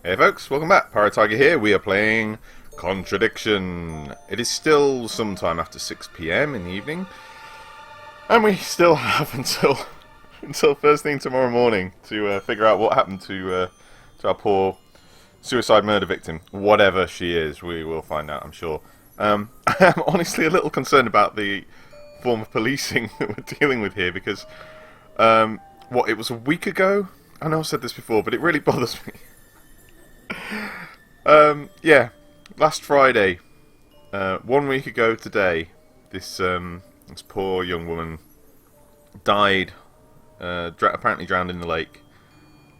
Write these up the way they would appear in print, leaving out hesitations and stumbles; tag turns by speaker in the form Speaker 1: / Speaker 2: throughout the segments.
Speaker 1: Hey folks, welcome back. Tiger here. We are playing Contradiction. It is still sometime after 6 PM in the evening, and we still have until first thing tomorrow morning to figure out what happened to our poor suicide murder victim, whatever she is. We will find out, I'm sure. I am honestly a little concerned about the form of policing that we're dealing with here because, it was a week ago. I know I've said this before, but it really bothers me. Yeah, last Friday, 1 week ago today, this poor young woman died, apparently drowned in the lake.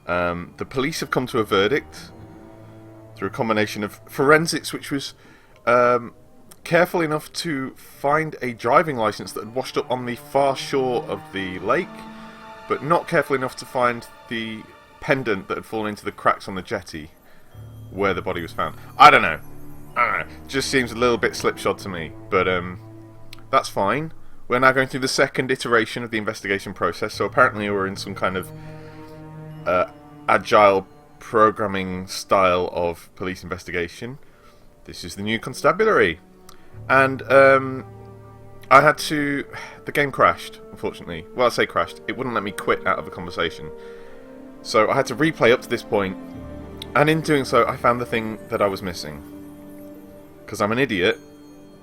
Speaker 1: The police have come to a verdict through a combination of forensics, which was careful enough to find a driving license that had washed up on the far shore of the lake, but not careful enough to find the pendant that had fallen into the cracks on the jetty where the body was found. I don't know. Just seems a little bit slipshod to me, but that's fine. We're now going through the second iteration of the investigation process, so apparently we're in some kind of agile programming style of police investigation. This is the new constabulary. And I had to... The game crashed, unfortunately. Well, I say crashed. It wouldn't let me quit out of the conversation. So I had to replay up to this point. And in doing so, I found the thing that I was missing. Because I'm an idiot.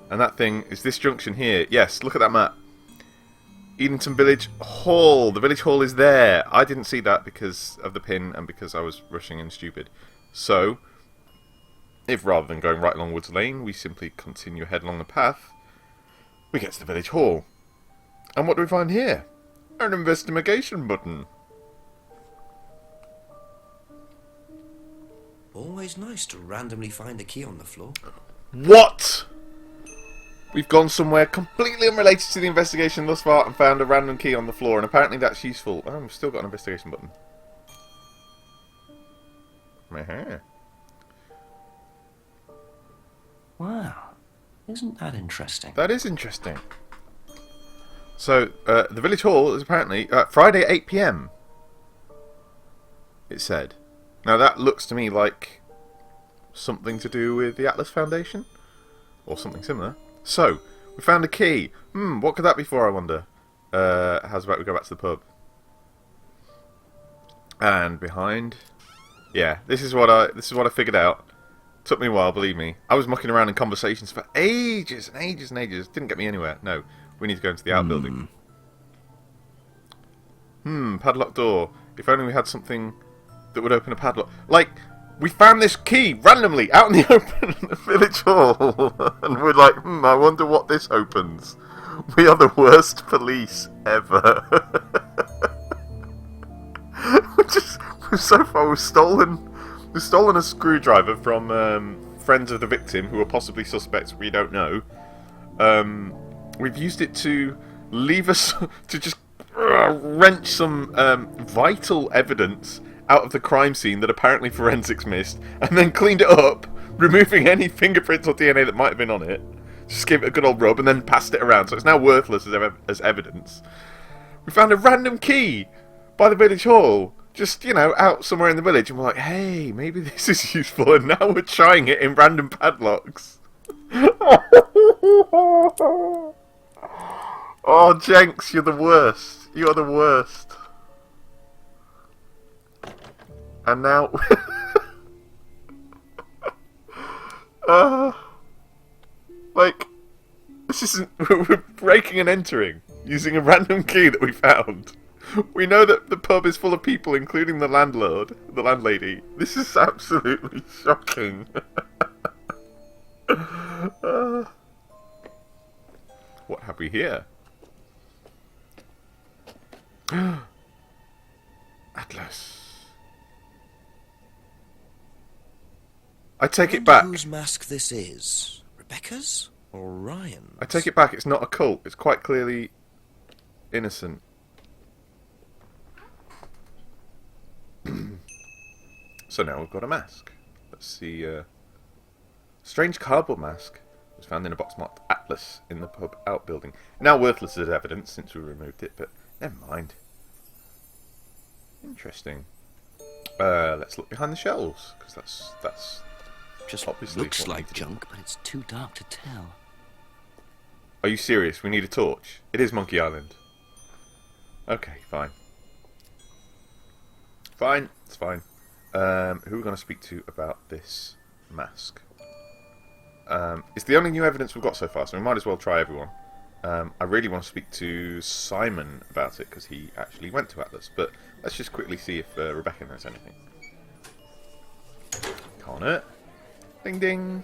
Speaker 1: And that thing is this junction here. Yes, look at that map. Edenton Village Hall. The village hall is there. I didn't see that because of the pin and because I was rushing and stupid. So, if rather than going right along Woods Lane, we simply continue ahead along the path, we get to the village hall. And what do we find here? An investigation button.
Speaker 2: Always nice to randomly find a key on the floor.
Speaker 1: What? We've gone somewhere completely unrelated to the investigation thus far and found a random key on the floor, and apparently that's useful. Oh, we've still got an investigation button.
Speaker 2: Wow, isn't that interesting?
Speaker 1: That is interesting. So, the village hall is apparently Friday 8 PM. It said. Now that looks to me like something to do with the Atlas Foundation, or something similar. So, we found a key. What could that be for, I wonder? How's about we go back to the pub? And behind, yeah, this is what I figured out. Took me a while, believe me. I was mucking around in conversations for ages and ages and ages. Didn't get me anywhere. No, we need to go into the outbuilding. Padlock door. If only we had something that would open a padlock. Like, we found this key randomly out in the open in the village hall, and we're like, I wonder what this opens. We are the worst police ever. We've stolen a screwdriver from friends of the victim who are possibly suspects. We don't know. We've used it to leave us to just wrench some vital evidence out of the crime scene that apparently forensics missed, and then cleaned it up, removing any fingerprints or DNA that might have been on it. Just gave it a good old rub and then passed it around, so it's now worthless as evidence. We found a random key by the village hall, just, out somewhere in the village, and we're like, hey, maybe this is useful, and now we're trying it in random padlocks. Oh, Jenks, you're the worst. You are the worst. And now... this isn't... We're breaking and entering, using a random key that we found. We know that the pub is full of people, including the landlady. This is absolutely shocking. What have we here? Atlas. I take it back.
Speaker 2: Whose mask this is? Rebecca's or Ryan's?
Speaker 1: I take it back. It's not a cult. It's quite clearly innocent. So now we've got a mask. Let's see. Strange cardboard mask was found in a box marked Atlas in the pub outbuilding. Now worthless as evidence since we removed it, but never mind. Interesting. Let's look behind the shelves, because that's
Speaker 2: Just
Speaker 1: obviously
Speaker 2: looks
Speaker 1: what we
Speaker 2: like
Speaker 1: need to do.
Speaker 2: junk, but it's too dark to tell.
Speaker 1: Are you serious? We need a torch. It is Monkey Island. Okay, fine. Fine, it's fine. Who are we going to speak to about this mask? It's the only new evidence we've got so far, so we might as well try everyone. I really want to speak to Simon about it, because he actually went to Atlas, but let's just quickly see if Rebecca knows anything. Connor. Ding ding.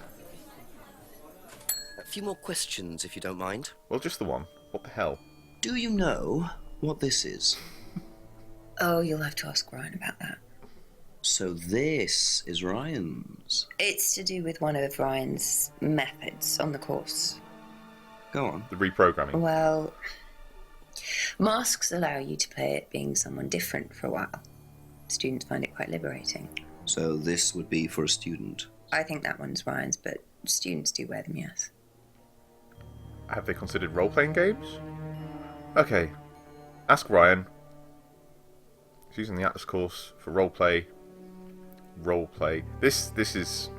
Speaker 2: A few more questions, if you don't mind.
Speaker 1: Well, just the one. What the hell?
Speaker 3: Do you know what this is?
Speaker 4: Oh, you'll have to ask Ryan about that.
Speaker 3: So this is Ryan's.
Speaker 4: It's to do with one of Ryan's methods on the course.
Speaker 3: Go on.
Speaker 1: The reprogramming.
Speaker 4: Well, masks allow you to play it being someone different for a while. Students find it quite liberating.
Speaker 3: So this would be for a student.
Speaker 4: I think that one's Ryan's, but students do wear them, yes.
Speaker 1: Have they considered role-playing games? Okay. Ask Ryan. He's using the Atlas course for roleplay. Roleplay. This is...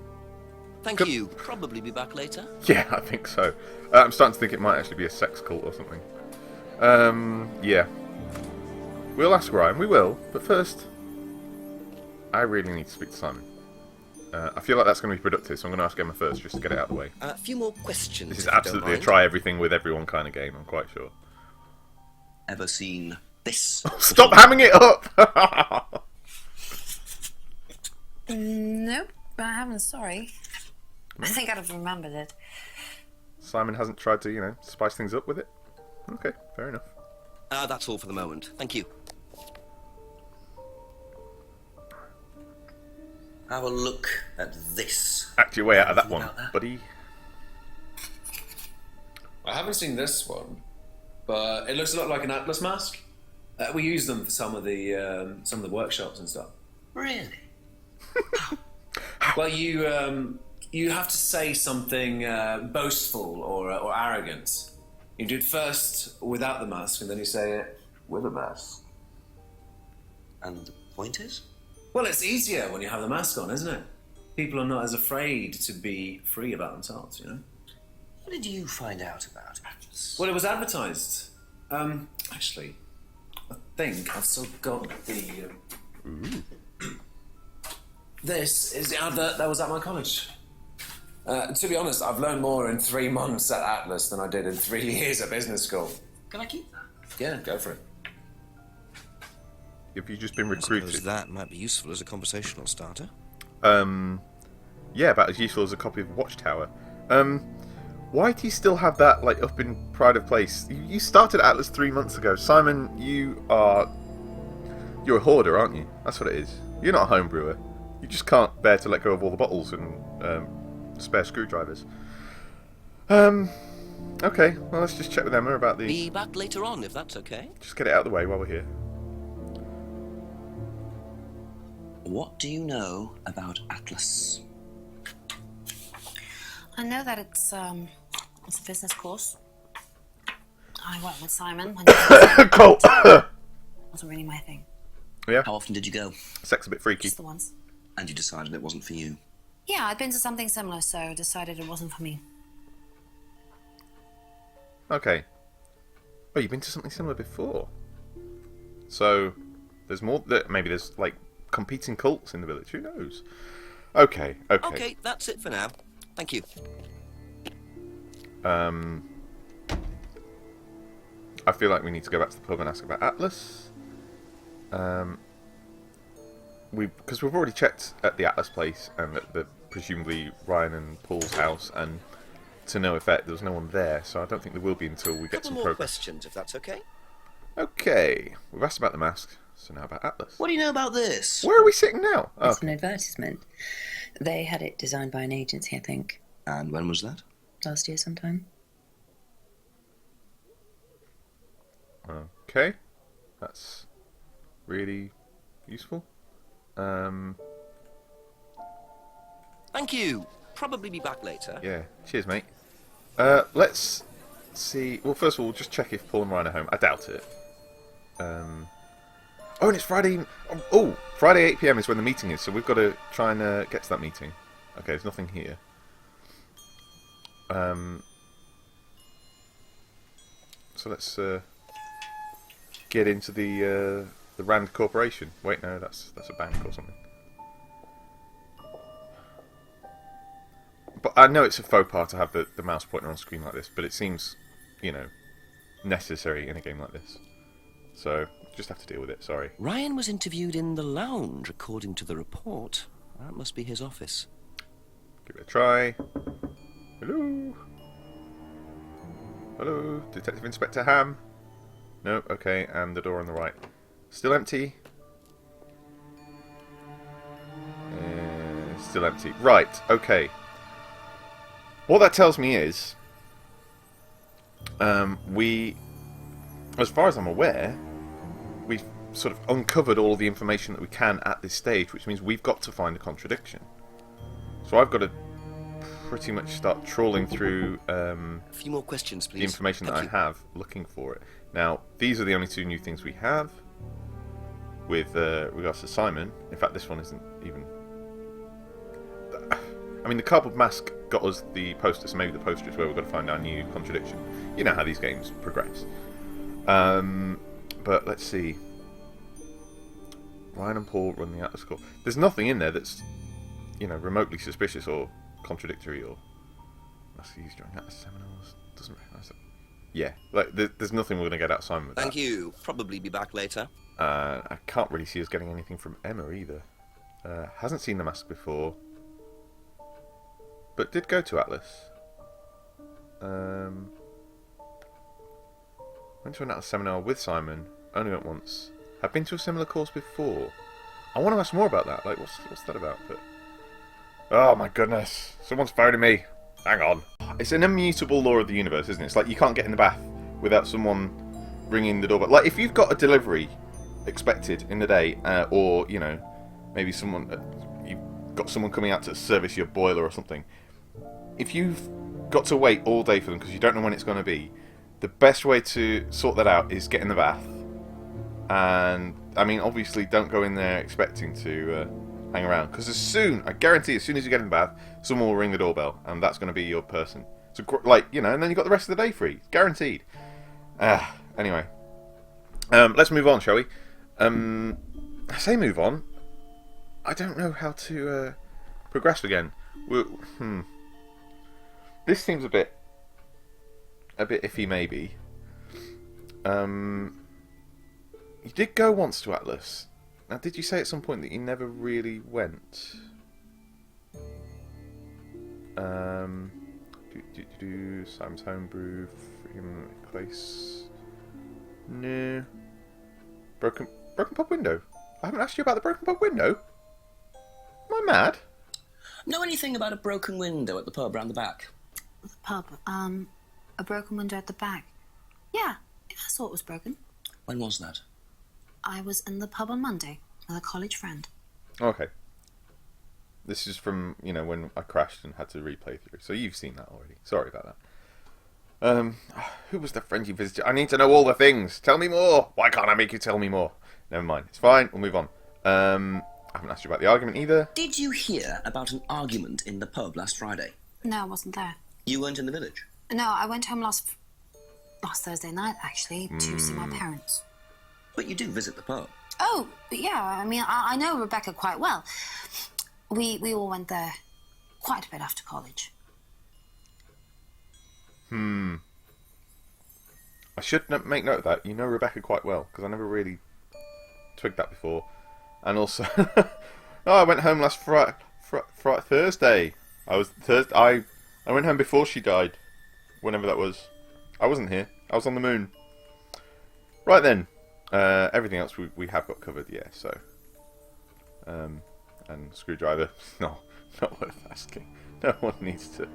Speaker 2: Thank you. Probably be back later.
Speaker 1: Yeah, I think so. I'm starting to think it might actually be a sex cult or something. Yeah. We'll ask Ryan, we will. But first, I really need to speak to Simon. I feel like that's going to be productive, so I'm going to ask Emma first, just to get it out of the way.
Speaker 2: A few more questions.
Speaker 1: This is
Speaker 2: if you don't
Speaker 1: absolutely a
Speaker 2: mind.
Speaker 1: try everything with everyone kind of game, I'm quite sure.
Speaker 3: Ever seen this?
Speaker 1: Stop hamming it up!
Speaker 5: Nope, I haven't, sorry. I think I'd have remembered it.
Speaker 1: Simon hasn't tried to, spice things up with it? Okay, fair enough.
Speaker 2: That's all for the moment. Thank you.
Speaker 3: Have a look at this.
Speaker 1: Act your way out of that
Speaker 3: Anything
Speaker 1: one,
Speaker 3: about that?
Speaker 1: buddy.
Speaker 6: I haven't seen this one, but it looks a lot like an Atlas mask. We use them for some of the workshops and stuff.
Speaker 3: Really?
Speaker 6: Well, you have to say something boastful or arrogant. You do it first without the mask, and then you say it with a mask.
Speaker 3: And the point is?
Speaker 6: Well, it's easier when you have the mask on, isn't it? People are not as afraid to be free about themselves,
Speaker 3: What did you find out about Atlas?
Speaker 6: Well, it was advertised. Actually, I think I've still got the... This is the advert that was at my college. To be honest, I've learned more in 3 months at Atlas than I did in 3 years at business school.
Speaker 3: Can I keep that?
Speaker 6: Yeah, go for it.
Speaker 1: Have you just been
Speaker 2: I suppose
Speaker 1: recruited?
Speaker 2: that might be useful as a conversational starter.
Speaker 1: Yeah, about as useful as a copy of Watchtower. Why do you still have that, up in pride of place? You started Atlas 3 months ago. Simon, you're a hoarder, aren't you? That's what it is. You're not a home brewer. You just can't bear to let go of all the bottles and spare screwdrivers. Okay, well, let's just check with Emma about the...
Speaker 2: Be back later on, if that's okay.
Speaker 1: Just get it out of the way while we're here.
Speaker 3: What do you know about Atlas?
Speaker 5: I know that it's a business course. I went with Simon.
Speaker 1: Colt!
Speaker 5: Wasn't really my thing.
Speaker 1: Yeah,
Speaker 3: How often did you go?
Speaker 1: sex a bit freaky.
Speaker 5: Just the once.
Speaker 3: And you decided it wasn't for you.
Speaker 5: Yeah, I'd been to something similar, so decided it wasn't for me.
Speaker 1: Okay. Oh, you've been to something similar before. So, there's more... Maybe there's, competing cults in the village. Who knows? Okay.
Speaker 2: Okay, that's it for now. Thank you.
Speaker 1: I feel like we need to go back to the pub and ask about Atlas. Because we've already checked at the Atlas place and at the presumably Ryan and Paul's house, and to no effect, there was no one there. So I don't think there will be until we get
Speaker 2: Couple
Speaker 1: some
Speaker 2: more
Speaker 1: progress.
Speaker 2: questions, if that's okay.
Speaker 1: Okay, we've asked about the mask, so now about Atlas.
Speaker 3: What do you know about this?
Speaker 1: Where are we sitting now? Oh,
Speaker 4: It's an advertisement. They had it designed by an agency, I think,
Speaker 3: And when was that?
Speaker 4: last year sometime.
Speaker 1: okay, that's really useful.
Speaker 2: Thank you. Probably be back later.
Speaker 1: Yeah, cheers, mate. Let's see. Well, first of all, just check if Paul and Ryan are home. I doubt it. Oh, and it's Friday. Oh, Friday 8 PM is when the meeting is, so we've got to try and get to that meeting. Okay, there's nothing here. So let's get into the Rand Corporation. Wait, no, that's a bank or something. But I know it's a faux pas to have the mouse pointer on screen like this, but it seems, you know, necessary in a game like this. So, just have to deal with it, sorry.
Speaker 2: Ryan was interviewed in the lounge, according to the report. That must be his office.
Speaker 1: Give it a try. Hello? Hello? Detective Inspector Ham? No, okay, and the door on the right. Still empty? Still empty. Right, okay. What that tells me is, we, as far as I'm aware, we've sort of uncovered all the information that we can at this stage, which means we've got to find a contradiction. So I've got to pretty much start trawling through
Speaker 2: A few more questions, please.
Speaker 1: the information that I have, looking for it. Now, these are the only two new things we have with regards to Simon. In fact, this one isn't even... I mean, the cardboard mask got us the poster, so maybe the poster is where we've got to find our new contradiction. You know how these games progress. But let's see. Ryan and Paul run the Atlas Corp. There's nothing in there that's, you know, remotely suspicious or contradictory or must be used during Atlas seminars. Doesn't recognise it. Yeah, like there's nothing we're going to get out of Simon with
Speaker 2: Thank
Speaker 1: that.
Speaker 2: you. Probably be back later.
Speaker 1: I can't really see us getting anything from Emma either. Hasn't seen the mask before, but did go to Atlas. Went to an Atlas seminar with Simon. Only went once. Have been to a similar course before. I want to ask more about that. Like, what's that about? But oh my goodness, someone's phoning me. Hang on. It's an immutable law of the universe, isn't it? It's like you can't get in the bath without someone ringing the doorbell. Like if you've got a delivery expected in the day, or you know, maybe someone you've got someone coming out to service your boiler or something. If you've got to wait all day for them because you don't know when it's going to be, the best way to sort that out is get in the bath. And I mean, obviously, don't go in there expecting to hang around, because I guarantee, as soon as you get in the bath, someone will ring the doorbell, and that's going to be your person. So, like, you know, and then you've got the rest of the day free, guaranteed. Anyway, let's move on, shall we? I say move on. I don't know how to progress again. This seems a bit iffy, maybe. You did go once to Atlas. Now, did you say at some point that you never really went? Simon's Homebrew, Freedom Place. No. Broken pub window. I haven't asked you about the broken pub window. Am I mad?
Speaker 3: Know anything about a broken window at the pub round the back?
Speaker 5: The pub. A broken window at the back. Yeah, I saw it was broken.
Speaker 3: When was that?
Speaker 5: I was in the pub on Monday with a college friend.
Speaker 1: Okay. This is from, you know, when I crashed and had to replay through. So you've seen that already. Sorry about that. Who was the friend you visited? I need to know all the things. Tell me more. Why can't I make you tell me more? Never mind. It's fine. We'll move on. I haven't asked you about the argument either.
Speaker 3: Did you hear about an argument in the pub last Friday?
Speaker 5: No, I wasn't there.
Speaker 3: You weren't in the village?
Speaker 5: No, I went home last Thursday night, actually, to see my parents.
Speaker 3: But you do visit the pub.
Speaker 5: Oh, yeah, I mean, I know Rebecca quite well. We all went there quite a bit after college.
Speaker 1: I should make note of that. You know Rebecca quite well, because I never really twigged that before. And also, I went home last Thursday. I went home before she died, whenever that was. I wasn't here. I was on the moon. Right then. Everything else we have got covered, yeah, so. And screwdriver, not worth asking. No one needs to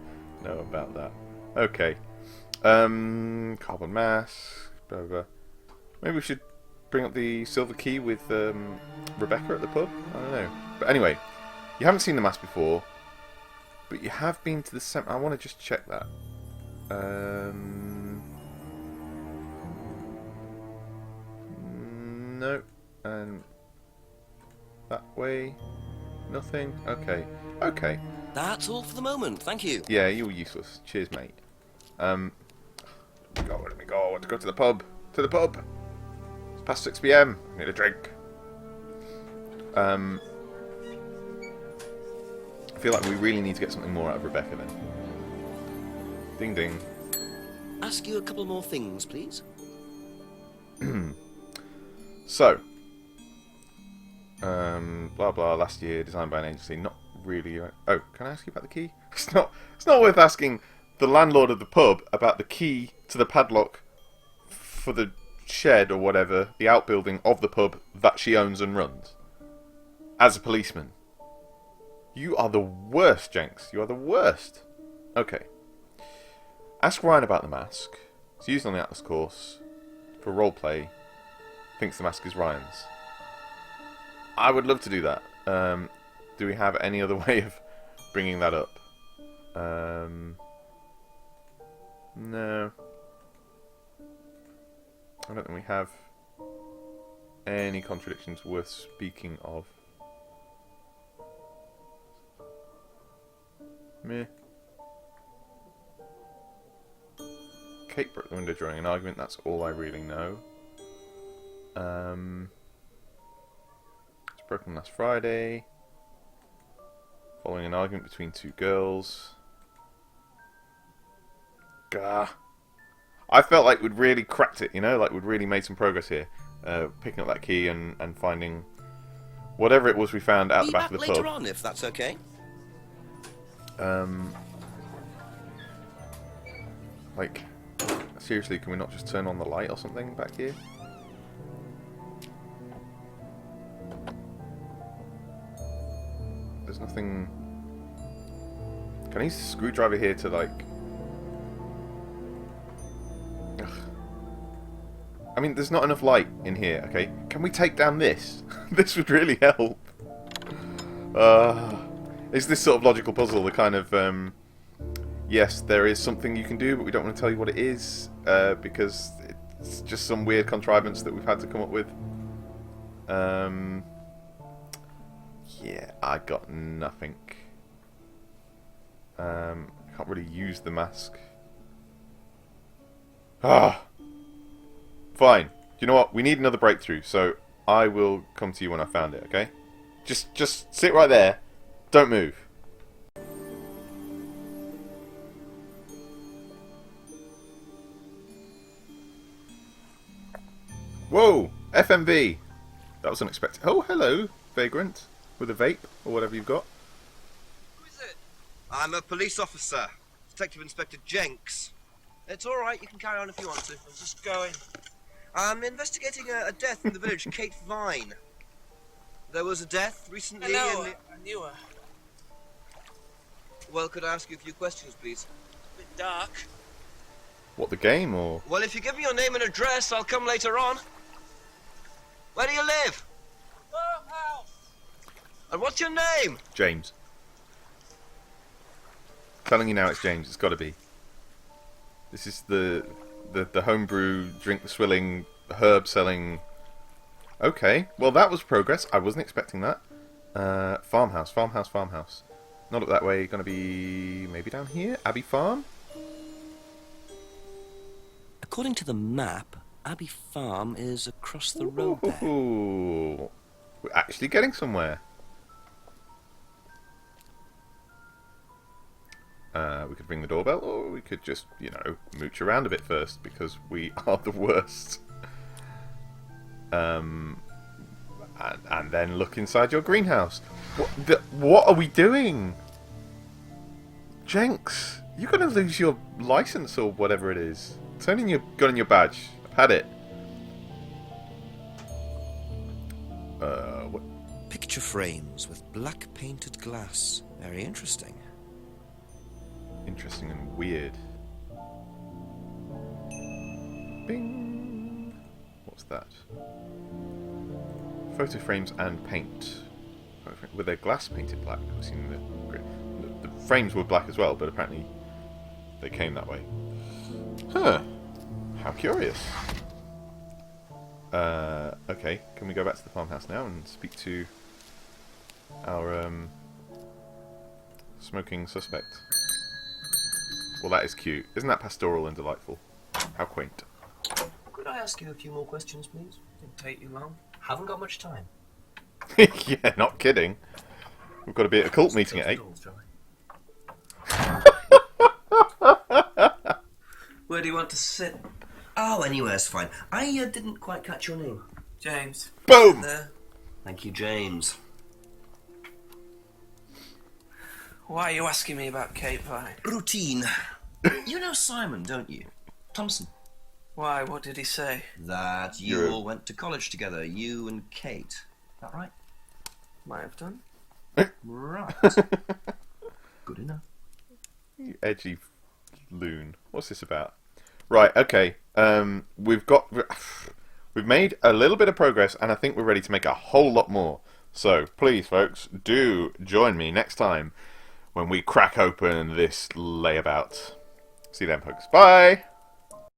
Speaker 1: know about that. Okay. Carbon mask, blah, blah, blah. Maybe we should bring up the silver key with Rebecca at the pub? I don't know. But anyway, you haven't seen the mask before, but you have been to the I want to just check that. No. And that way? Nothing? Okay. Okay.
Speaker 2: That's all for the moment, thank you.
Speaker 1: Yeah, you were useless. Cheers, mate. Let me go. I want to go to the pub. To the pub! It's past 6 PM. I need a drink. I feel like we really need to get something more out of Rebecca then. Ding ding.
Speaker 2: Ask you a couple more things, please.
Speaker 1: So, blah blah. Last year, designed by an agency. Not really. Oh, can I ask you about the key? It's not worth asking the landlord of the pub about the key to the padlock for the shed or whatever, the outbuilding of the pub that she owns and runs. As a policeman, you are the worst, Jenks. You are the worst. Okay. Ask Ryan about the mask. It's used on the Atlas course for roleplay. Thinks the mask is Ryan's. I would love to do that. Do we have any other way of bringing that up? No. I don't think we have any contradictions worth speaking of. Meh. Kate broke the window during an argument, that's all I really know. It's broken last Friday. Following an argument between two girls. Gah. I felt like we'd really cracked it, you know? Like we'd really made some progress here. Picking up that key and finding whatever it was we found out the back of the pub.
Speaker 2: Later on, if that's okay.
Speaker 1: Like, seriously, can we not just turn on the light or something back here? There's nothing... Can I use the screwdriver here to, like... Ugh. I mean, there's not enough light in here, okay? Can we take down this? This would really help. Is this sort of logical puzzle the kind of... yes, there is something you can do, but we don't want to tell you what it is, because it's just some weird contrivance that we've had to come up with. Yeah, I got nothing. I can't really use the mask. Fine. You know what? We need another breakthrough, so I will come to you when I found it, okay? Just sit right there. Don't move. Whoa! FMV! That was unexpected. Oh, hello, vagrant. With a vape, or whatever you've got.
Speaker 7: Who is it? I'm a police officer. Detective Inspector Jenks. It's alright, you can carry on if you want to. I'm just going. I'm investigating a death in the village, Kate Vine. There was a death recently in the...
Speaker 8: I knew her.
Speaker 7: Well, could I ask you a few questions, please?
Speaker 8: A bit dark.
Speaker 1: What, the game, or...?
Speaker 7: Well, if you give me your name and address, I'll come later on. Where do you live?
Speaker 8: Farmhouse!
Speaker 7: And what's your name?
Speaker 1: James. Telling you now it's James, it's gotta be. This is the homebrew, drink the swilling, herb selling... Okay, well that was progress, I wasn't expecting that. Farmhouse. Not up that way, gonna be maybe down here? Abbey Farm?
Speaker 2: According to the map, Abbey Farm is across the road there.
Speaker 1: Ooh, we're actually getting somewhere. We could ring the doorbell, or we could just, you know, mooch around a bit first, because we are the worst. And then look inside your greenhouse. What are we doing? Jenks, you're going to lose your license or whatever it is. Turn in your gun and your badge. I've had it. What?
Speaker 2: Picture frames with black painted glass. Very interesting.
Speaker 1: Interesting and weird. Bing! What's that? Photo frames and paint. Were their glass painted black? I've seen the frames were black as well, but apparently they came that way. Huh. How curious. Okay, can we go back to the farmhouse now and speak to our smoking suspect? Well, that is cute. Isn't that pastoral and delightful? How quaint.
Speaker 7: Could I ask you a few more questions, please? Didn't take you long. Haven't got much time.
Speaker 1: Yeah, not kidding. We've got to be at a cult meeting at 8.
Speaker 7: Where do you want to sit? Oh, anywhere's fine. I didn't quite catch your name.
Speaker 8: James.
Speaker 1: Boom!
Speaker 7: There. Thank you, James.
Speaker 8: Why are you asking me about Kate Vine?
Speaker 7: Routine. You know Simon, don't you? Thompson.
Speaker 8: Why? What did he say?
Speaker 7: That you
Speaker 1: You're-
Speaker 7: all went to college together, you and Kate. Is that right?
Speaker 8: Might have done.
Speaker 7: Right. Good enough.
Speaker 1: You edgy loon. What's this about? Right, okay. We've made a little bit of progress, and I think we're ready to make a whole lot more. So, please, folks, do join me next time when we crack open this layabout. See you then, folks. Bye!